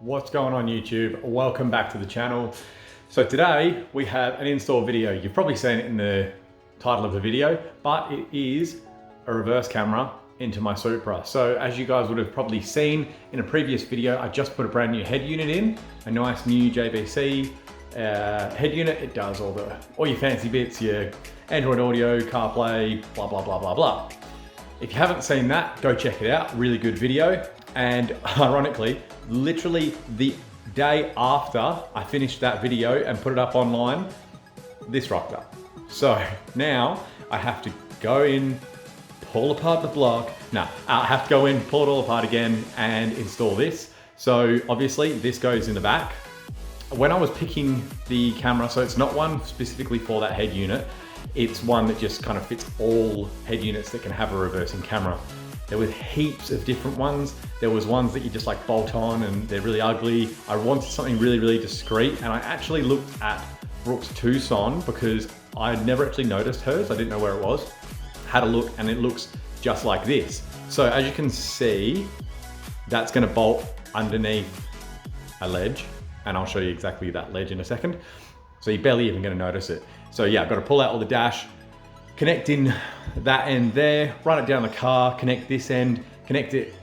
What's going on YouTube? Welcome back to the channel. So today we have an install video. You've probably seen it in the title of the video, but it is a reverse camera into my Supra. So as you guys would have probably seen in a previous video, I just put a brand new head unit in, a nice new JVC head unit. It does all your fancy bits, your Android Audio, CarPlay, blah, blah, blah, blah, blah. If you haven't seen that, go check it out. Really good video. And ironically, literally the day after I finished that video and put it up online, this rocked up. So now I have to go in, pull apart the block. No, I have to go in, pull it all apart again and install this. So obviously this goes in the back. When I was picking the camera, so it's not one specifically for that head unit, it's one that just kind of fits all head units that can have a reversing camera. There were heaps of different ones. There was ones that you just like bolt on and they're really ugly. I wanted something really, really discreet. And I actually looked at Brooks Tucson because I had never actually noticed hers. I didn't know where it was. Had a look and it looks just like this. So as you can see, that's gonna bolt underneath a ledge. And I'll show you exactly that ledge in a second. So you're barely even gonna notice it. So yeah, I've got to pull out all the dash, connect in that end there, run it down the car, connect this end, connect it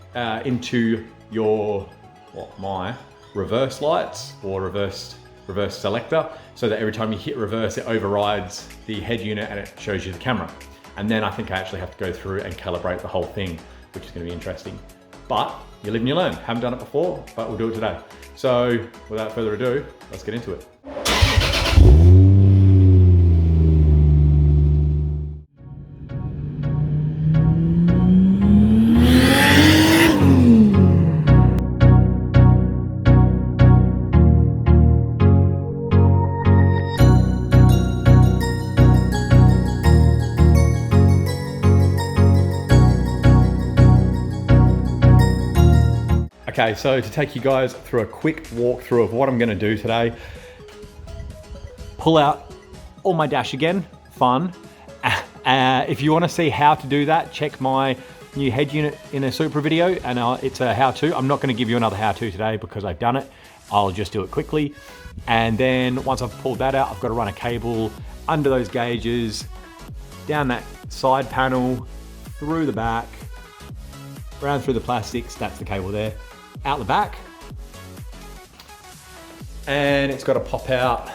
into your, my reverse lights or reverse selector, so that every time you hit reverse, it overrides the head unit and it shows you the camera. And then I think I actually have to go through and calibrate the whole thing, which is gonna be interesting. But you live and you learn. Haven't done it before, but we'll do it today. So without further ado, let's get into it. Okay, so to take you guys through a quick walkthrough of what I'm gonna do today, pull out all my dash again, fun. If you wanna see how to do that, check my new head unit in a Supra video, and it's a how-to. I'm not gonna give you another how-to today because I've done it. I'll just do it quickly. And then once I've pulled that out, I've gotta run a cable under those gauges, down that side panel, through the back, round through the plastics, that's the cable there, out the back, and it's got to pop out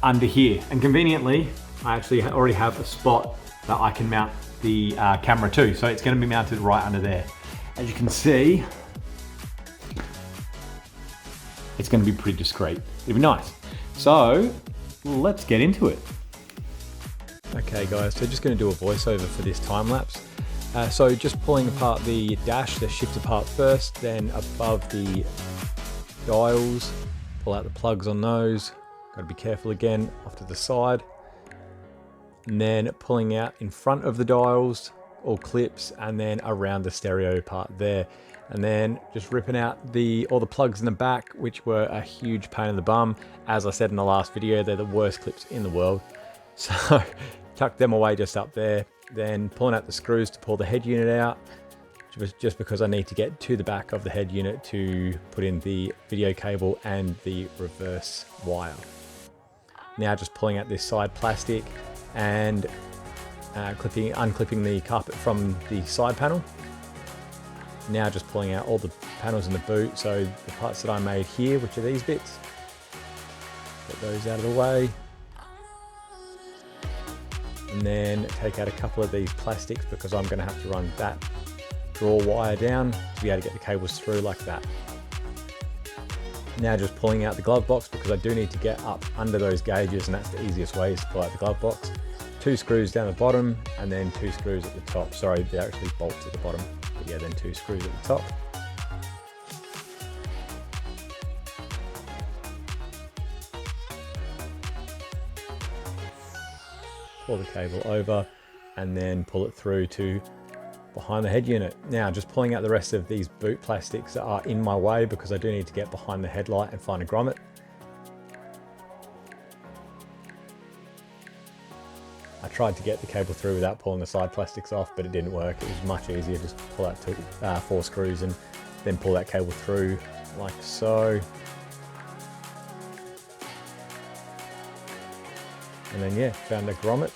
under here. And conveniently, I actually already have a spot that I can mount the camera to, so it's going to be mounted right under there. As you can see, it's going to be pretty discreet. It'll be nice. So let's get into it. Okay guys, so just going to do a voiceover for this time lapse. So just pulling apart the dash, the shifter part first, then above the dials, pull out the plugs on those, got to be careful again, off to the side, and then pulling out in front of the dials, all clips, and then around the stereo part there, and then just ripping out all the plugs in the back, which were a huge pain in the bum. As I said in the last video, they're the worst clips in the world, so tuck them away just up there. Then pulling out the screws to pull the head unit out, just because I need to get to the back of the head unit to put in the video cable and the reverse wire. Now just pulling out this side plastic and unclipping the carpet from the side panel. Now just pulling out all the panels in the boot, so the parts that I made here, which are these bits, get those out of the way. And then take out a couple of these plastics because I'm going to have to run that draw wire down to be able to get the cables through like that. Now just pulling out the glove box because I do need to get up under those gauges, and that's the easiest way is to pull out the glove box. 2 screws down the bottom and then 2 screws at the top. Sorry, they're actually bolts at the bottom, but yeah, then 2 screws at the top. Pull the cable over and then pull it through to behind the head unit. Now just pulling out the rest of these boot plastics that are in my way because I do need to get behind the headlight and find a grommet. I tried to get the cable through without pulling the side plastics off, but it didn't work. It was much easier just to pull out 4 screws and then pull that cable through like so. And then yeah, found a grommet.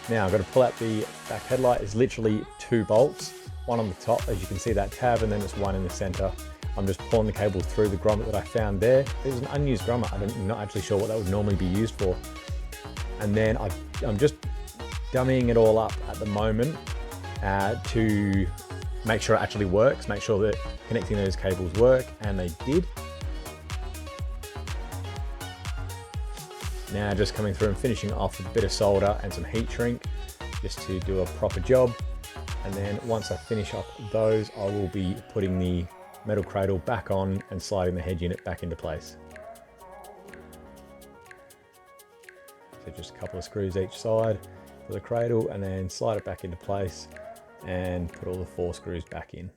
Now I've got to pull out the back headlight. It's literally 2 bolts, one on the top, as you can see that tab, and then there's one in the center. I'm just pulling the cable through the grommet that I found there. There's an unused grommet. I'm not actually sure what that would normally be used for. And then I'm just dummying it all up at the moment to make sure it actually works, make sure that connecting those cables work, and they did. Now just coming through and finishing off with a bit of solder and some heat shrink just to do a proper job. And then once I finish off those, I will be putting the metal cradle back on and sliding the head unit back into place. So just a couple of screws each side for the cradle, and then slide it back into place and put all the 4 screws back in.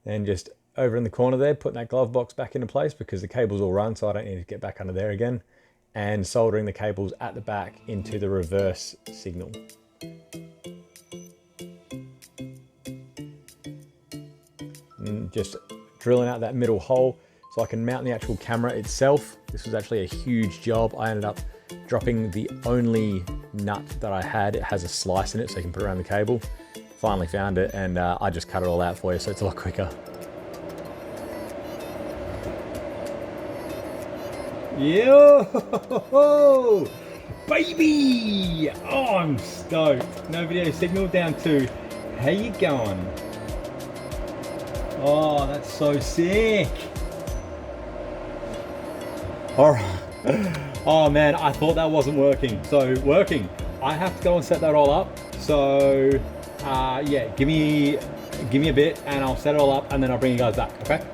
Then just over in the corner there, putting that glove box back into place because the cable's all run, so I don't need to get back under there again. And soldering the cables at the back into the reverse signal. And just drilling out that middle hole so I can mount the actual camera itself. This was actually a huge job. I ended up dropping the only nut that I had. It has a slice in it so you can put it around the cable. Finally found it, and I just cut it all out for you, so it's a lot quicker. Yo, baby! Oh, I'm stoked. No video signal, down to how you going? Oh, that's so sick. All right. Oh man, I thought that wasn't working. So working. I have to go and set that all up. So yeah, give me a bit and I'll set it all up and then I'll bring you guys back, okay?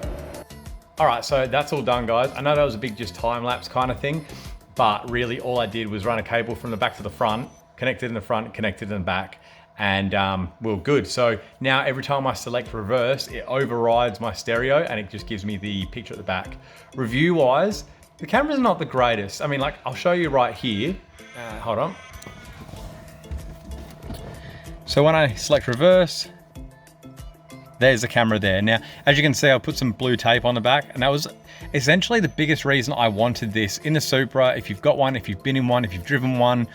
All right, so that's all done, guys. I know that was a big just time lapse kind of thing, but really all I did was run a cable from the back to the front, connected in the front, connected in the back, and we're good. So now every time I select reverse, it overrides my stereo and it just gives me the picture at the back. Review-wise, the camera's not the greatest. I mean, like, I'll show you right here. Hold on. So when I select reverse, there's the camera there. Now, as you can see, I'll put some blue tape on the back, and that was essentially the biggest reason I wanted this. In the Supra, if you've got one, if you've been in one, if you've driven one,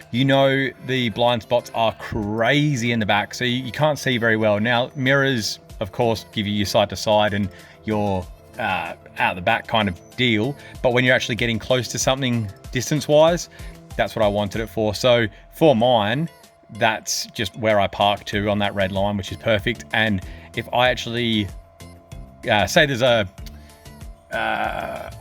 you know the blind spots are crazy in the back, so you can't see very well. Now, mirrors, of course, give you your side to side and your out the back kind of deal, but when you're actually getting close to something distance-wise, that's what I wanted it for. So for mine, that's just where I park to on that red line, which is perfect. And if I actually say there's a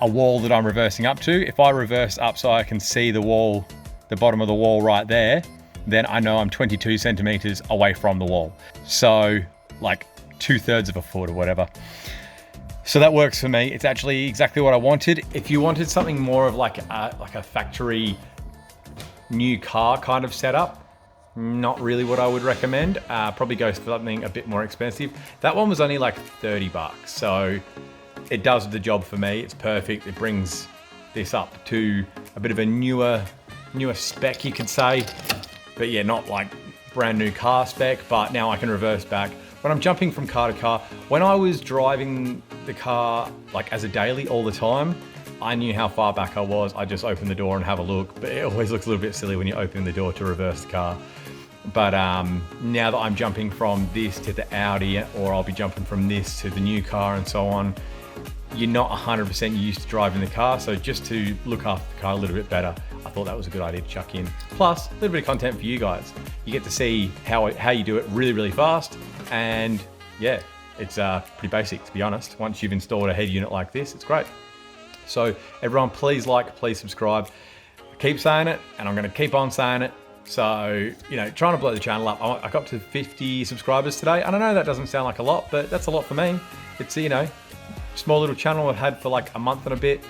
wall that I'm reversing up to, if I reverse up so I can see the wall, the bottom of the wall right there, then I know I'm 22 centimeters away from the wall. So like 2/3 of a foot or whatever. So that works for me. It's actually exactly what I wanted. If you wanted something more of like a factory new car kind of setup, not really what I would recommend. Probably go for something a bit more expensive. That one was only like 30 bucks. So it does the job for me. It's perfect. It brings this up to a bit of a newer spec, you could say. But yeah, not like brand new car spec, but now I can reverse back. When I'm jumping from car to car, when I was driving the car like as a daily all the time, I knew how far back I was. I just open the door and have a look, but it always looks a little bit silly when you open the door to reverse the car. But now that I'm jumping from this to the Audi, or I'll be jumping from this to the new car and so on, you're not 100% used to driving the car. So just to look after the car a little bit better, I thought that was a good idea to chuck in. Plus, a little bit of content for you guys. You get to see how you do it really, really fast. And yeah, it's pretty basic, to be honest. Once you've installed a head unit like this, it's great. So everyone, please like, please subscribe. I keep saying it, and I'm gonna keep on saying it. So, you know, trying to blow the channel up. I got to 50 subscribers today. I don't know, that doesn't sound like a lot, but that's a lot for me. It's, you know, small little channel I've had for like a month and a bit.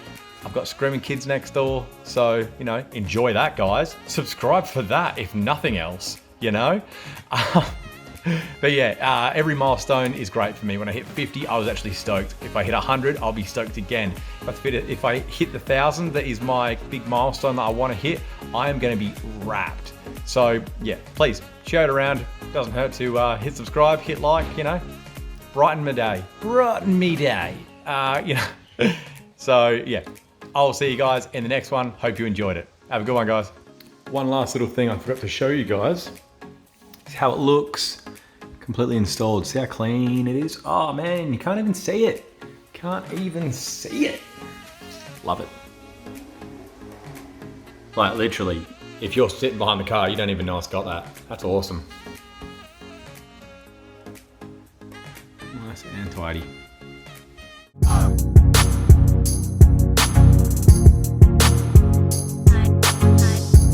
I've got screaming kids next door. So, you know, enjoy that, guys. Subscribe for that, if nothing else, you know? But yeah, every milestone is great for me. When I hit 50, I was actually stoked. If I hit 100, I'll be stoked again. If I hit the 1,000, that is my big milestone that I want to hit, I am going to be wrapped. So yeah, please share it around. Doesn't hurt to hit subscribe, hit like, you know, brighten my day. Brighten me day. You know. So yeah, I'll see you guys in the next one. Hope you enjoyed it. Have a good one, guys. One last little thing I forgot to show you guys. Is how it looks. Completely installed. See how clean it is? Oh man, you can't even see it. Can't even see it. Love it. Like literally, if you're sitting behind the car, you don't even know it's got that. That's awesome. Nice and tidy.